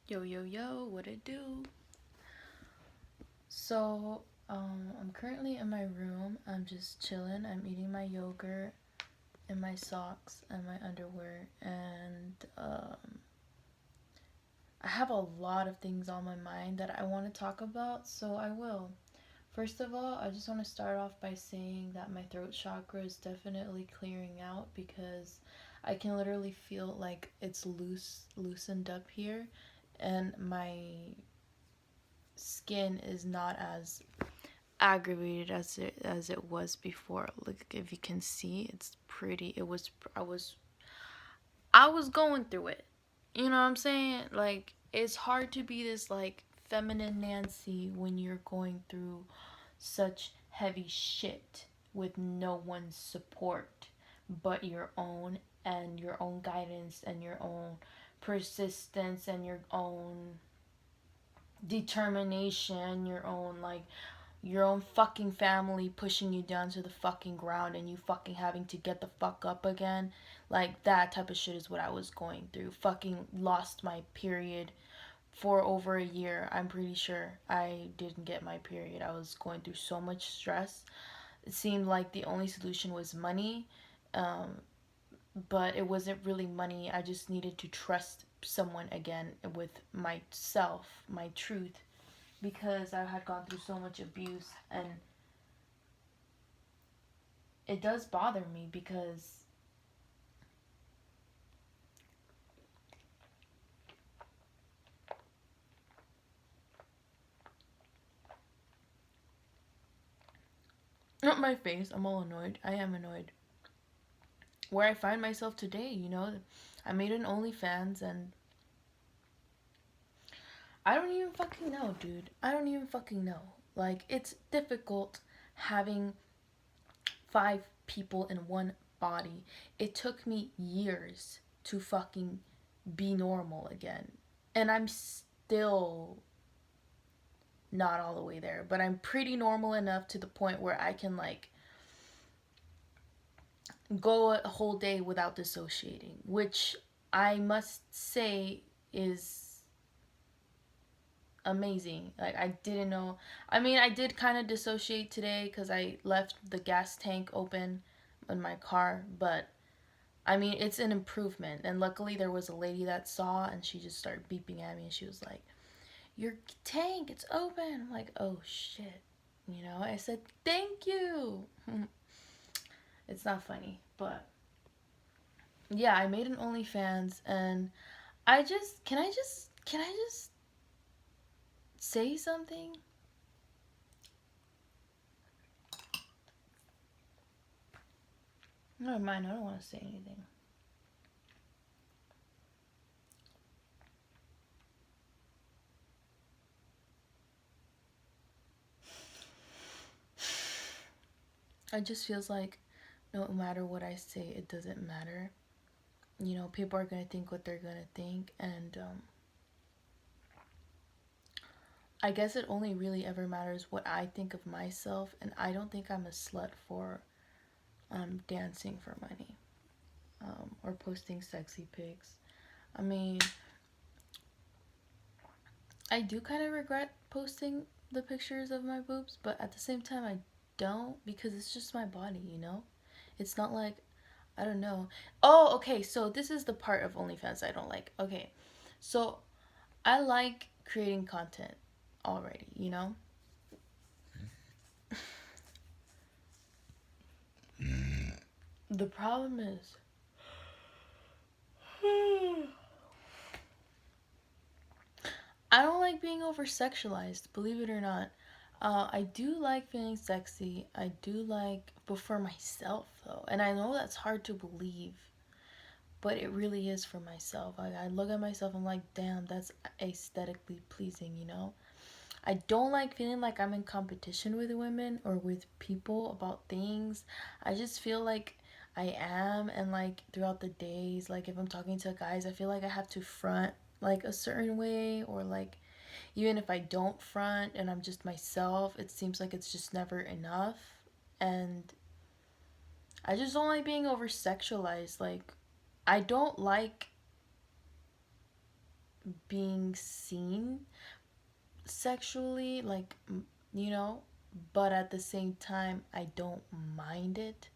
Yo, yo, yo, what it do? I'm currently in my room. I'm just chilling. I'm eating my yogurt and my socks and my underwear. And I have a lot of things on my mind that I want to talk about, so I will. First of all, I just want to start off by saying that my throat chakra is definitely clearing out because I can literally feel like it's loosened up here, and my skin is not as aggravated as it was before. Like if you can see, it's pretty. I was going through it. You know what I'm saying? Like it's hard to be this like feminine Nancy when you're going through such heavy shit with no one's support but your own, and your own guidance and your own persistence and your own determination, your own fucking family pushing you down to the fucking ground and you fucking having to get the fuck up again. Like that type of shit is what I was going through. Fucking lost my period for over a year. I'm pretty sure I didn't get my period. I was going through so much stress. It seemed like the only solution was money. Um, but it wasn't really money. I just needed to trust someone again with myself, my truth, because I had gone through so much abuse, and it does bother me because not my face, I'm all annoyed. I am annoyed. Where I find myself today, I made an OnlyFans and I don't even fucking know, dude. I don't even fucking know. Like, it's difficult having five people in one body. It took me years to fucking be normal again. And I'm still not all the way there, but I'm pretty normal enough to the point where I can like go a whole day without dissociating, which I must say is amazing. Like I didn't know. I mean, I did kind of dissociate today cuz I left the gas tank open in my car, but I mean, it's an improvement. And luckily there was a lady that saw and she just started beeping at me and she was like, "Your tank, it's open." I'm like, "Oh shit." I said, "Thank you." It's not funny, but yeah, I made an OnlyFans, and can I just say something? Never mind, I don't want to say anything. It just feels like no matter what I say, it doesn't matter. People are gonna think what they're gonna think, and I guess it only really ever matters what I think of myself, and I don't think I'm a slut for dancing for money, or posting sexy pics. I mean, I do kind of regret posting the pictures of my boobs, but at the same time, I don't, because it's just my body. It's not like, I don't know. Oh, okay, so this is the part of OnlyFans I don't like. Okay, so I like creating content already. The problem is, I don't like being over sexualized, believe it or not. I do like feeling sexy. I do like, but for myself though. And I know that's hard to believe, but it really is for myself. I look at myself, I'm like, damn, that's aesthetically pleasing. I don't like feeling like I'm in competition with women or with people about things. I just feel like I am, and like throughout the days, like if I'm talking to guys, I feel like I have to front like a certain way, or like even if I don't front and I'm just myself, it seems like it's just never enough. And I just don't like being over sexualized. Like, I don't like being seen sexually, like, you know, but at the same time, I don't mind it,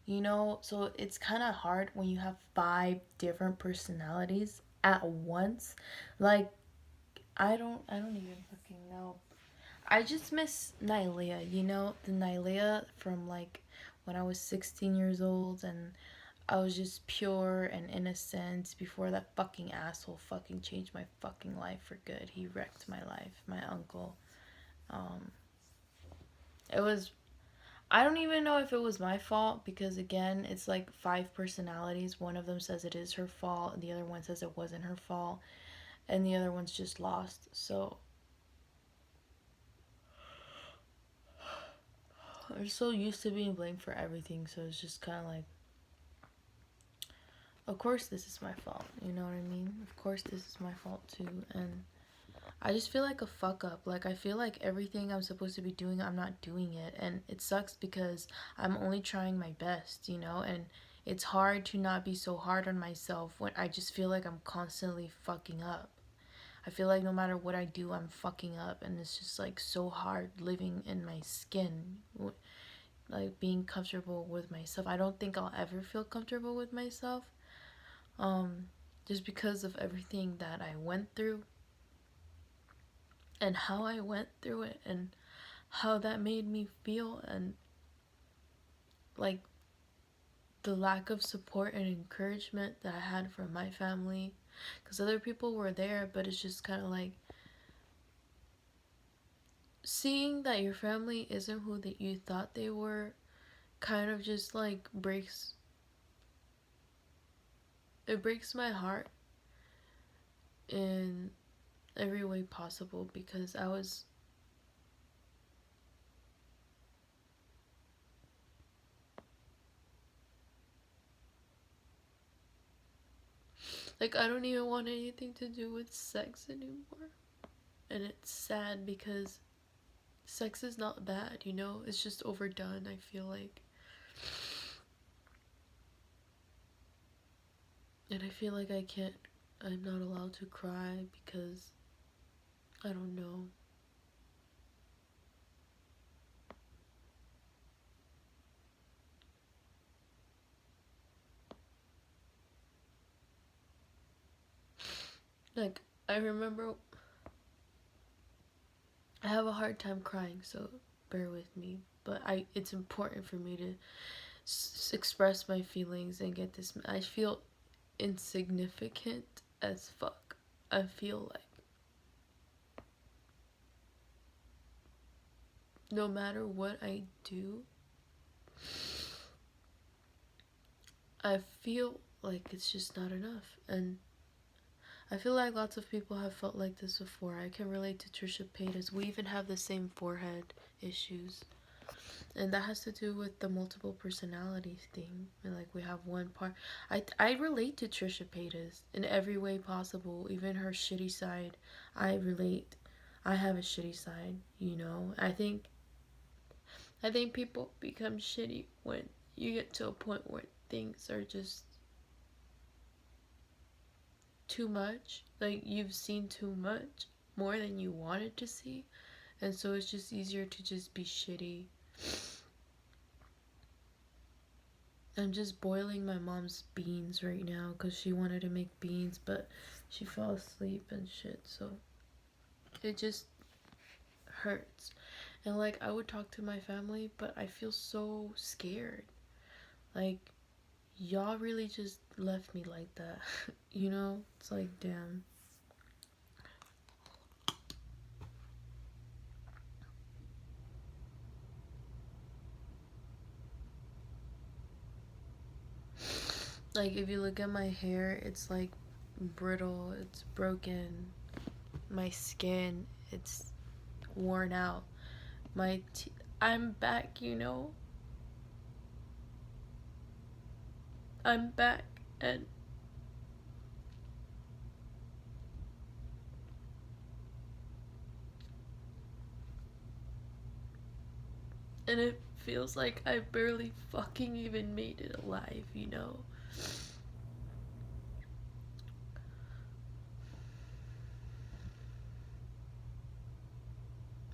you know? So it's kind of hard when you have five different personalities at once. Like, I don't even fucking know. I just miss Nylea, you know, the Nylea from like when I was 16 years old and I was just pure and innocent before that fucking asshole fucking changed my fucking life for good. He wrecked my life, my uncle. Um, it was, I don't even know if it was my fault because again, it's like five personalities. One of them says it is her fault, and the other one says it wasn't her fault, and the other one's just lost. So I'm so used to being blamed for everything, so it's just kind of like, of course this is my fault. You know what I mean? Of course this is my fault too, and I just feel like a fuck up. Like, I feel like everything I'm supposed to be doing, I'm not doing it. And it sucks because I'm only trying my best, you know? And it's hard to not be so hard on myself when I just feel like I'm constantly fucking up. I feel like no matter what I do, I'm fucking up. And it's just like so hard living in my skin, like being comfortable with myself. I don't think I'll ever feel comfortable with myself. Um, just because of everything that I went through and how I went through it and how that made me feel, and like the lack of support and encouragement that I had from my family, because other people were there, but it's just kind of like seeing that your family isn't who that you thought they were kind of just like breaks my heart in every way possible because I was like, I don't even want anything to do with sex anymore. And it's sad because sex is not bad, you know? It's just overdone, I feel like. And I feel like I'm not allowed to cry because I don't know. Like, I remember I have a hard time crying, so bear with me. But it's important for me to express my feelings and get this. I feel insignificant as fuck. I feel like no matter what I do, I feel like it's just not enough. And I feel like lots of people have felt like this before. I can relate to Trisha Paytas. We even have the same forehead issues. And that has to do with the multiple personalities thing. And like we have one part. I relate to Trisha Paytas in every way possible. Even her shitty side. I relate. I have a shitty side, you know. I think people become shitty when you get to a point where things are just too much. Like you've seen too much, more than you wanted to see. And so it's just easier to just be shitty. I'm just boiling my mom's beans right now because she wanted to make beans, but she fell asleep and shit. So it just hurts. And like, I would talk to my family, but I feel so scared. Like, y'all really just left me like that. You know? It's like, damn. Like, if you look at my hair, it's like brittle, it's broken. My skin, it's worn out. I'm back, you know? I'm back, and it feels like I barely fucking even made it alive, you know?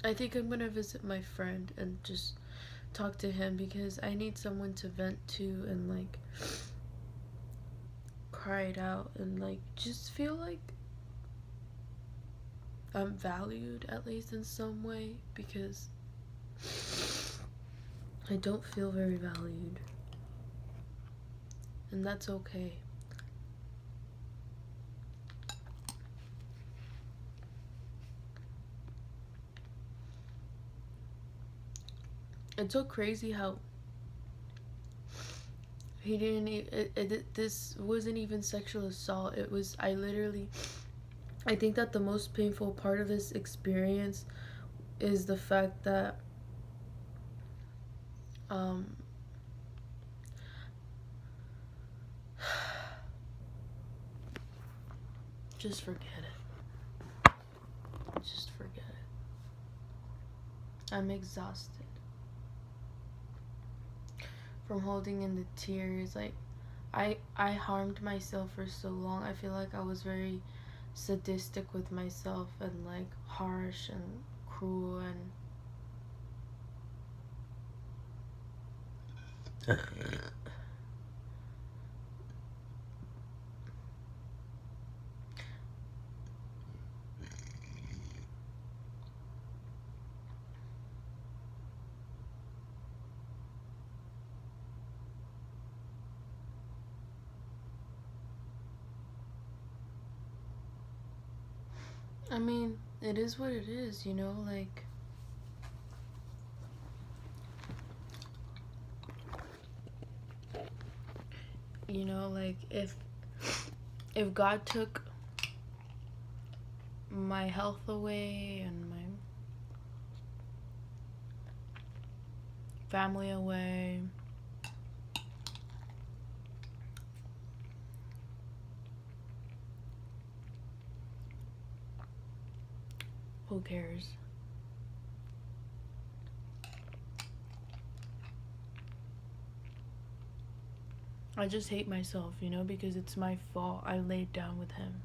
I think I'm gonna visit my friend and just talk to him because I need someone to vent to and like cry it out and like just feel like I'm valued at least in some way because I don't feel very valued. And that's okay. It's so crazy how he didn't this wasn't even sexual assault. It was I think that the most painful part of this experience is the fact that um just forget it. Just forget it. I'm exhausted from holding in the tears. Like I harmed myself for so long. I feel like I was very sadistic with myself and like harsh and cruel and I mean, it is what it is, you know, like like if God took my health away and my family away, who cares? I just hate myself, you know, because it's my fault. I laid down with him.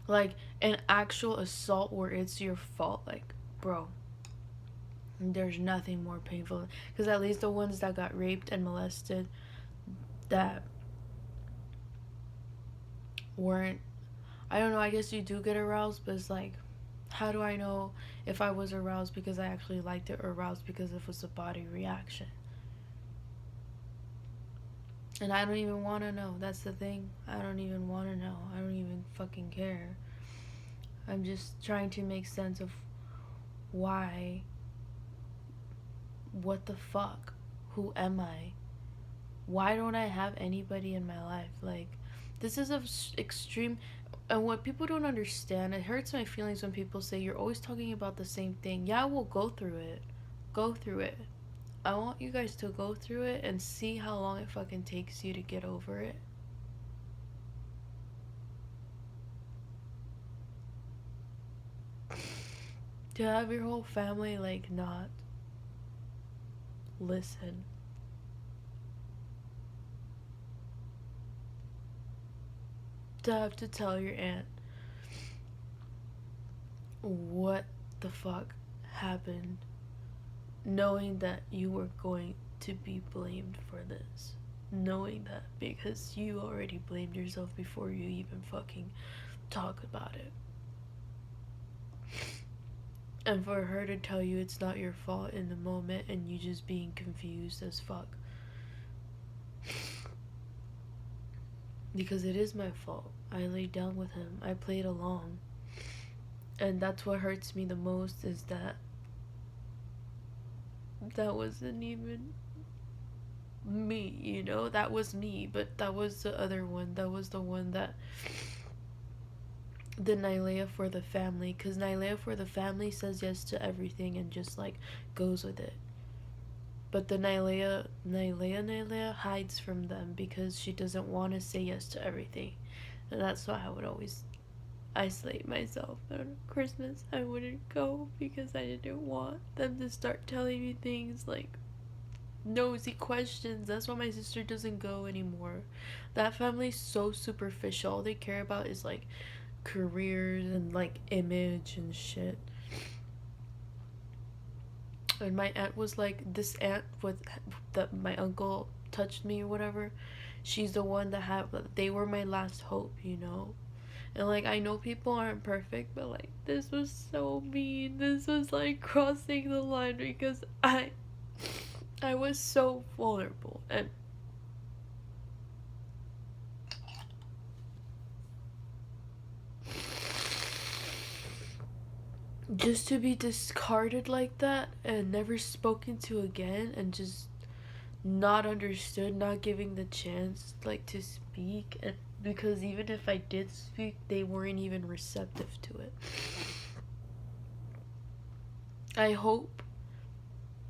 Like an actual assault where it's your fault, like, bro, there's nothing more painful. Because at least the ones that got raped and molested that weren't, I don't know, I guess you do get aroused, but it's like, how do I know if I was aroused because I actually liked it or aroused because it was a body reaction? And I don't even want to know. That's the thing. I don't even want to know. I don't even fucking care. I'm just trying to make sense of why. What the fuck? Who am I? Why don't I have anybody in my life? Like, this is a extreme. And what people don't understand, it hurts my feelings when people say you're always talking about the same thing. Yeah, we'll go through it. Go through it. I want you guys to go through it and see how long it fucking takes you to get over it. To have your whole family, like, not listen. To have to tell your aunt what the fuck happened, knowing that you were going to be blamed for this. Knowing that because you already blamed yourself before you even fucking talk about it. And for her to tell you it's not your fault in the moment and you just being confused as fuck. Because it is my fault. I laid down with him. I played along. And that's what hurts me the most is that wasn't even me, you know? That was me, but that was the other one. That was the one that the Nylea for the family, because Nylea for the family says yes to everything and just like goes with it. But the Nylea hides from them because she doesn't want to say yes to everything. And that's why I would always isolate myself. On Christmas, I wouldn't go because I didn't want them to start telling me things like nosy questions. That's why my sister doesn't go anymore. That family's so superficial. All they care about is like careers and like image and shit. And my aunt was like, this aunt with that my uncle touched me or whatever, she's the one that had, they were my last hope, you know. And like, I know people aren't perfect, but like, this was so mean. This was like crossing the line because I was so vulnerable. And just to be discarded like that and never spoken to again, and just not understood, not giving the chance like to speak. And because even if I did speak, they weren't even receptive to it. I hope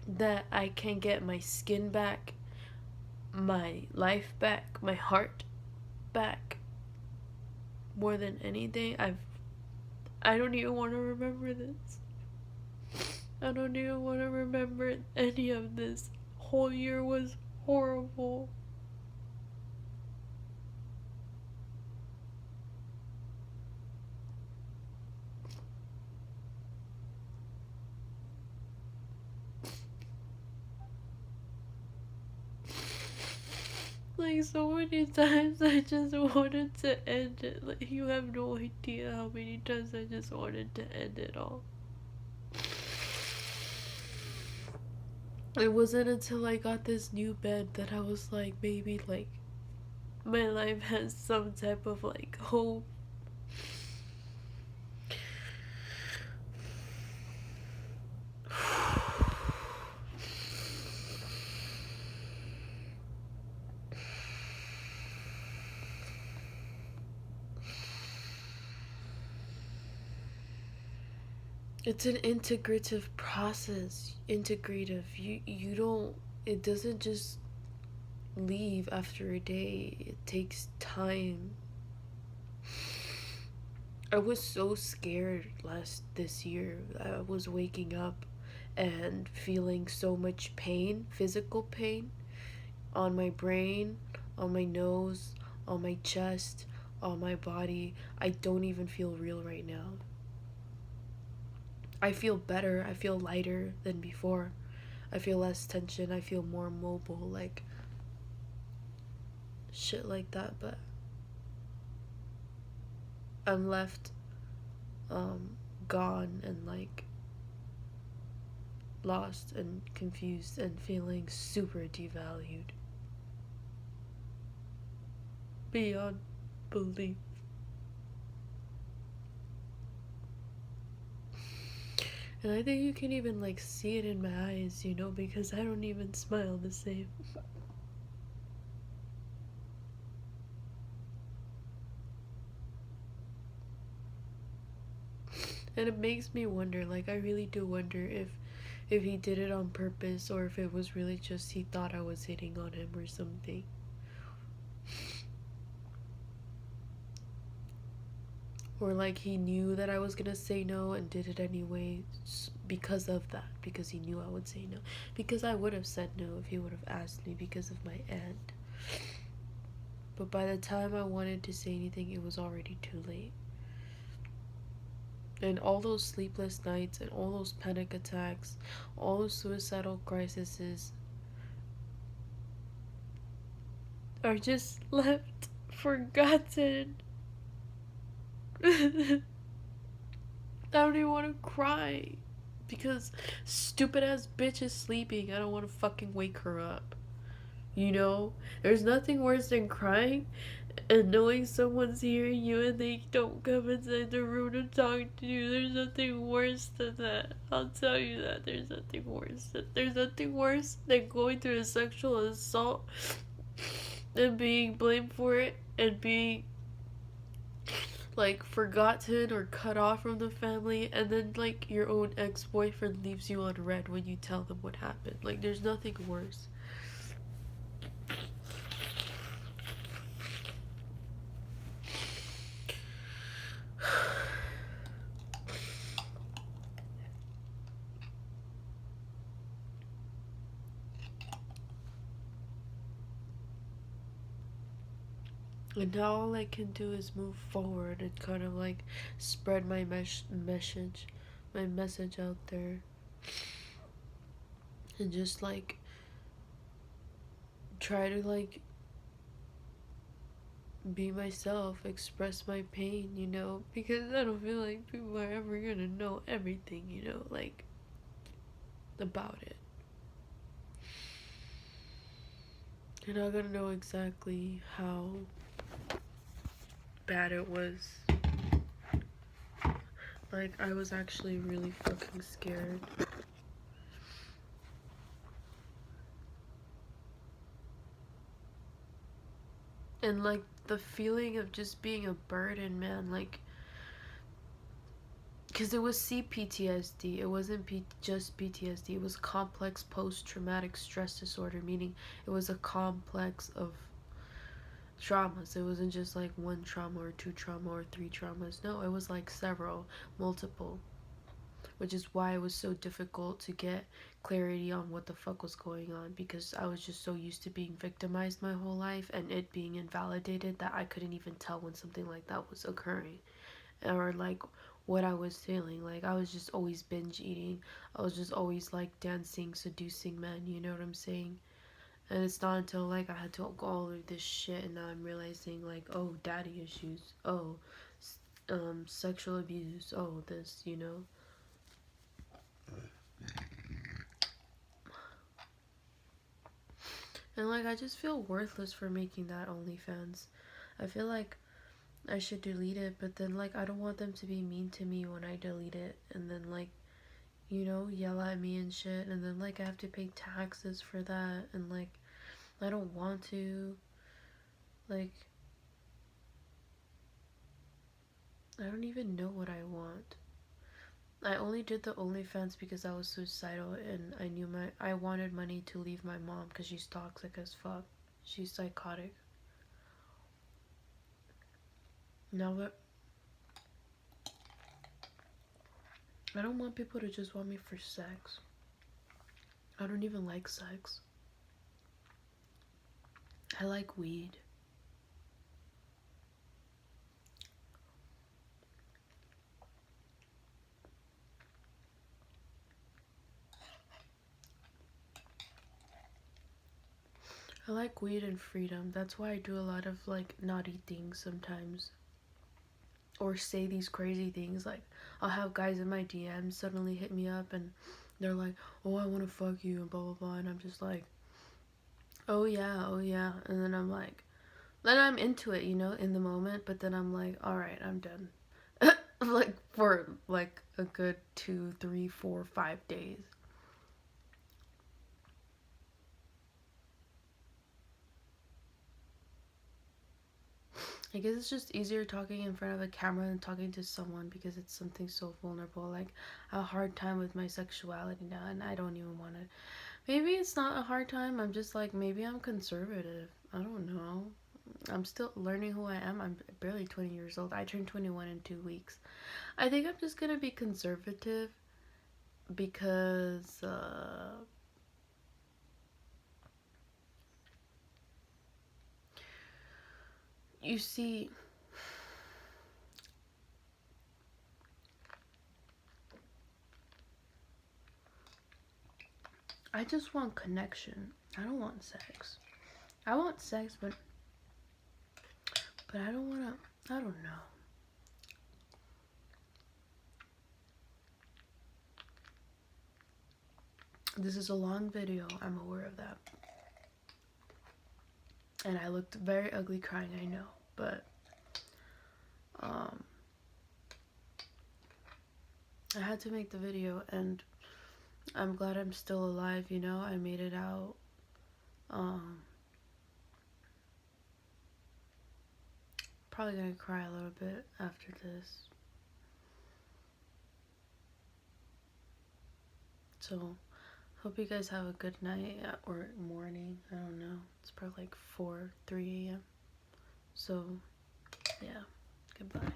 that I can get my skin back, my life back, my heart back. More than anything, I don't even want to remember this. I don't even want to remember any of this. Whole year was horrible. Like, so many times I just wanted to end it. Like, you have no idea how many times I just wanted to end it all. It wasn't until I got this new bed that I was like, maybe like my life has some type of like hope. It's an integrative process. Integrative. You don't, it doesn't just leave after a day. It takes time. I was so scared this year. I was waking up and feeling so much pain, physical pain on my brain, on my nose, on my chest, on my body. I don't even feel real right now. I feel better. I feel lighter than before. I feel less tension. I feel more mobile, like shit like that. But I'm left gone and like lost and confused and feeling super devalued beyond belief. And I think you can even like see it in my eyes, you know, because I don't even smile the same. And it makes me wonder, like I really do wonder if he did it on purpose or if it was really just he thought I was hitting on him or something. Or like he knew that I was gonna say no and did it anyway because of that, because he knew I would say no. Because I would have said no if he would have asked me because of my aunt. But by the time I wanted to say anything, it was already too late. And all those sleepless nights and all those panic attacks, all those suicidal crises are just left forgotten. I don't even want to cry because stupid ass bitch is sleeping. I don't want to fucking wake her up. You know, there's nothing worse than crying and knowing someone's hearing you and they don't come inside the room to talk to you. There's nothing worse than that. I'll tell you that. There's nothing worse. There's nothing worse than going through a sexual assault and being blamed for it and being like forgotten or cut off from the family, and then like your own ex-boyfriend leaves you on red when you tell them what happened. Like there's nothing worse. And now all I can do is move forward and kind of like spread my message out there. and just like try to like be myself, express my pain, you know, because I don't feel like people are ever gonna know everything, you know, like about it. You're not gonna know exactly how bad it was. Like, I was actually really fucking scared. And like the feeling of just being a burden, man, like, because it was CPTSD. It wasn't just PTSD. It was complex post-traumatic stress disorder, meaning it was a complex of traumas. It wasn't just like one trauma or two trauma or three traumas. No, it was like several, multiple, which is why it was so difficult to get clarity on what the fuck was going on, because I was just so used to being victimized my whole life and it being invalidated that I couldn't even tell when something like that was occurring, or like what I was feeling. Like, I was just always binge eating. I was just always like dancing, seducing men, you know what I'm saying? And it's not until like I had to go all of this shit and now I'm realizing like, oh, daddy issues, oh, sexual abuse, oh, this, you know. And like, I just feel worthless for making that OnlyFans. I feel like I should delete it, but then like I don't want them to be mean to me when I delete it, and then like, you know, yell at me and shit, and then like I have to pay taxes for that, and like I don't want to. Like, I don't even know what I want. I only did the OnlyFans because I was suicidal and I wanted money to leave my mom because she's toxic as fuck. She's psychotic. Now what? I don't want people to just want me for sex. I don't even like sex. I like weed. I like weed and freedom. That's why I do a lot of like naughty things sometimes. Or say these crazy things. Like, I'll have guys in my DMs suddenly hit me up and they're like, oh, I want to fuck you and blah blah blah. And I'm just like, oh yeah, oh yeah. And then I'm like, then I'm into it, you know, in the moment. But then I'm like, all right, I'm done. Like, for like a good 2, 3, 4, 5 days. I guess it's just easier talking in front of a camera than talking to someone because it's something so vulnerable. Like, I have a hard time with my sexuality now, and I don't even want to. Maybe it's not a hard time. I'm just like, maybe I'm conservative. I don't know. I'm still learning who I am. I'm barely 20 years old. I turned 21 in 2 weeks. I think I'm just gonna be conservative because, you see, I just want connection. I don't want sex. I want sex, but I don't wanna. I don't know. This is a long video. I'm aware of that. And I looked very ugly crying, I know. But, um, I had to make the video, and I'm glad I'm still alive, you know? I made it out. Um, Probably gonna cry a little bit after this. So, hope you guys have a good night or morning. I don't know. It's probably like 4, 3 a.m. So, yeah. Goodbye.